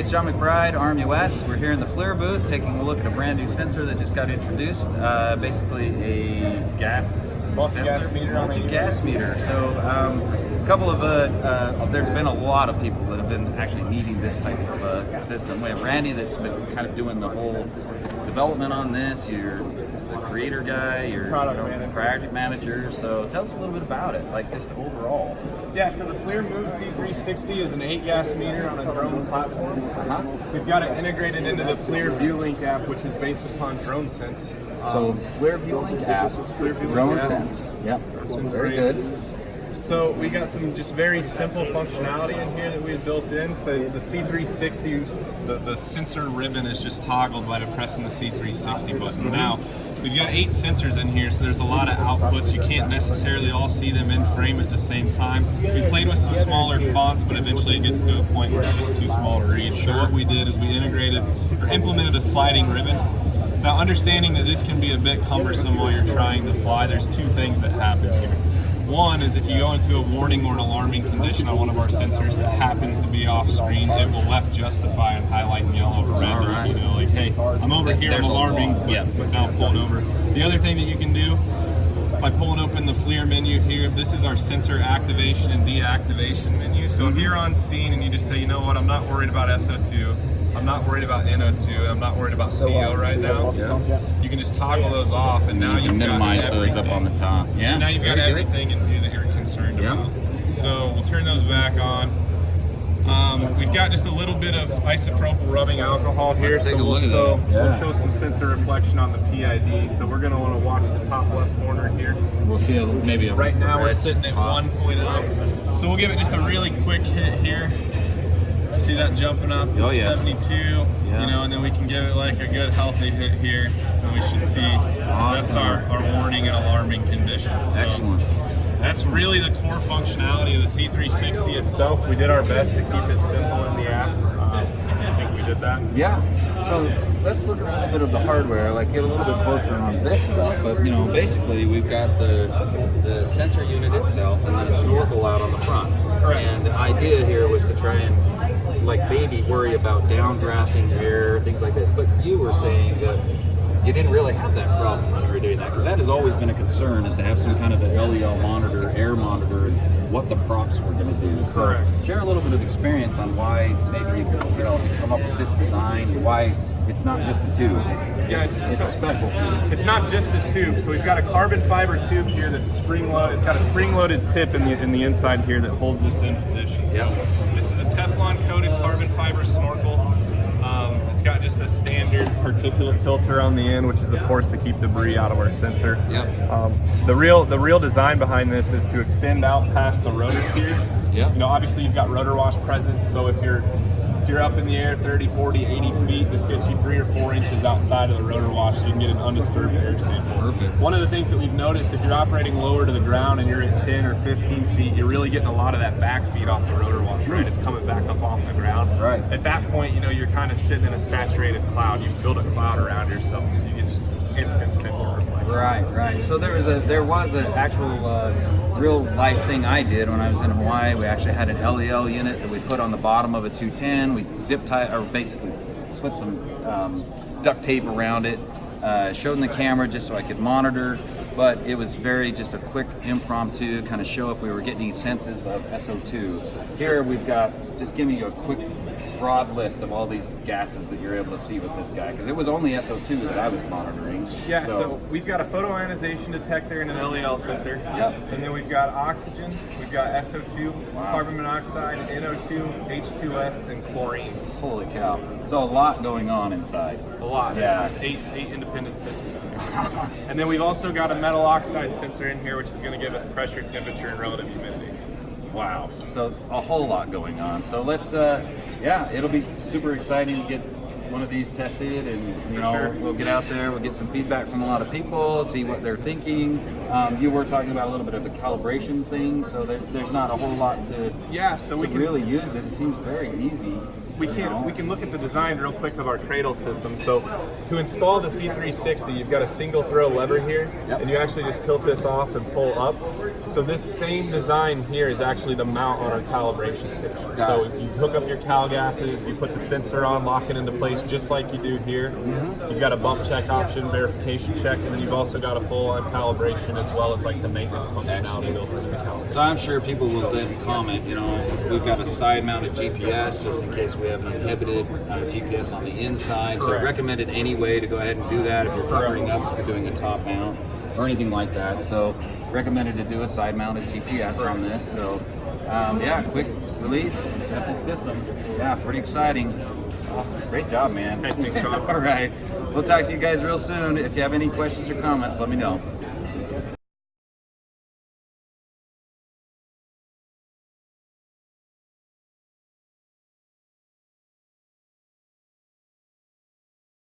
it's John McBride, Rmus. We're here in the Flir booth taking a look at a brand new sensor that just got introduced. Basically a gas multi-gas meter. So a couple of, there's been a lot of people that have been actually needing this type of system. We have Randy that's been kind of doing the whole development on this. You're the creator guy, you're project manager. So tell us a little bit about it, like just overall. Yeah, so the Flir Muve C360 is an 8-gas meter on a drone platform. We've got it integrated into the Flir ViewLink app, which is based upon DroneSense. So Flir ViewLink app, DroneSense. Yep, very good. So we got some just very simple functionality in here that we had built in. So the C360, the sensor ribbon is just toggled by pressing the C360 button. Now, we've got 8 sensors in here, so there's a lot of outputs. You can't necessarily all see them in frame at the same time. We played with some smaller fonts, but eventually it gets to a point where it's just too small to read. So what we did is we implemented a sliding ribbon. Now, understanding that this can be a bit cumbersome while you're trying to fly, there's 2 things that happen here. One is if you go into a warning or an alarming condition on one of our sensors that happens to be off screen, it will left justify and highlight in yellow or red. Right. You know, like, hey, I'm over here, I'm alarming, but now I'm pulling over. The other thing that you can do by pulling open the Flir menu here, this is our sensor activation and deactivation menu. So if you're on scene and you just say, you know what, I'm not worried about SO2, I'm not worried about NO2, I'm not worried about CO right now. You can just toggle those off, and now you've minimize got those up on the top. Yeah. And now you've got everything in view that you're concerned about. So we'll turn those back on. We've got just a little bit of isopropyl rubbing alcohol here, so we'll show some sensor reflection on the PID. So we're going to want to watch the top left corner here. We'll see maybe a right now we're sitting at 1.0. So we'll give it just a really quick hit here. See that jumping up to 72, you know, and then we can give it like a good healthy hit here, and we should see. That's our warning and alarming conditions. So excellent. That's really the core functionality of the C360 itself. We did our best to keep it simple in the app. I think we did that. Yeah. So let's look at a little bit of the hardware, like get a little bit closer on this stuff. But you know, basically we've got the sensor unit itself and then a snorkel out on the front. Right. And the idea here was to try and like maybe worry about downdrafting air, things like this. But you were saying that you didn't really have that problem when you were doing that, because that has always been a concern, is to have some kind of a LEL monitor, air monitor, and what the props were going to do. So correct. Share a little bit of experience on why maybe you come up with this design, and why it's not just a tube. It's a special tube. It's not just a tube. So we've got a carbon fiber tube here that's spring-loaded. It's got a spring-loaded tip in the inside here that holds this in position. So this is a Teflon-coated carbon fiber snorkel. It's got just a standard particulate filter on the end, which is of course to keep debris out of our sensor. The real design behind this is to extend out past the rotors here. You know, obviously you've got rotor wash present, so if you're up in the air 30, 40, 80 feet, this gets you 3 or 4 inches outside of the rotor wash, so you can get an undisturbed air sample. Perfect. One of the things that we've noticed, if you're operating lower to the ground and you're at 10 or 15 feet, you're really getting a lot of that back feed off the rotor wash, right? It's coming back up off the ground. Right. At that point, you know, you're kind of sitting in a saturated cloud. You've built a cloud around yourself, so you get just instant sensor reflection. Right. So there was an actual real life thing I did when I was in Hawaii. We actually had an LEL unit that we put on the bottom of a 210. We zip tie, or basically put some duct tape around it. Showed in the camera just so I could monitor, but it was very just a quick impromptu kind of show if we were getting any senses of SO2. Here we've got, just giving you a quick broad list of all these gases that you're able to see with this guy, because it was only SO2 that I was monitoring. Yeah, so we've got a photoionization detector and an LEL sensor. And then we've got oxygen, we've got SO2, carbon monoxide, NO2, H2S, and chlorine. Holy cow. So a lot going on inside. A lot. There's 8 independent sensors in here. And then we've also got a metal oxide sensor in here, which is going to give us pressure, temperature, and relative humidity. Wow. So a whole lot going on. So let's, it'll be super exciting to get one of these tested, and we'll get out there, we'll get some feedback from a lot of people, see what they're thinking. You were talking about a little bit of the calibration thing, so there's not a whole lot to we can really use it. It seems very easy. We can look at the design real quick of our cradle system. So to install the C360, you've got a single throw lever here, and you actually just tilt this off and pull up. So this same design here is actually the mount on our calibration station. So you hook up your cal gases, you put the sensor on, lock it into place just like you do here. You've got a bump check option, verification check, and then you've also got a full-on calibration as well as like the maintenance functionality built into the cal station. So I'm sure people will then comment, you know, we've got a side-mounted GPS just in case we have an inhibited GPS on the inside. So recommended any way to go ahead and do that if you're covering up, if you're doing a top mount or anything like that. So recommended to do a side-mounted GPS on this. So yeah, quick release, simple system. Yeah, pretty exciting. Awesome, great job, man. Thanks, Sean. All right, we'll talk to you guys real soon. If you have any questions or comments, let me know.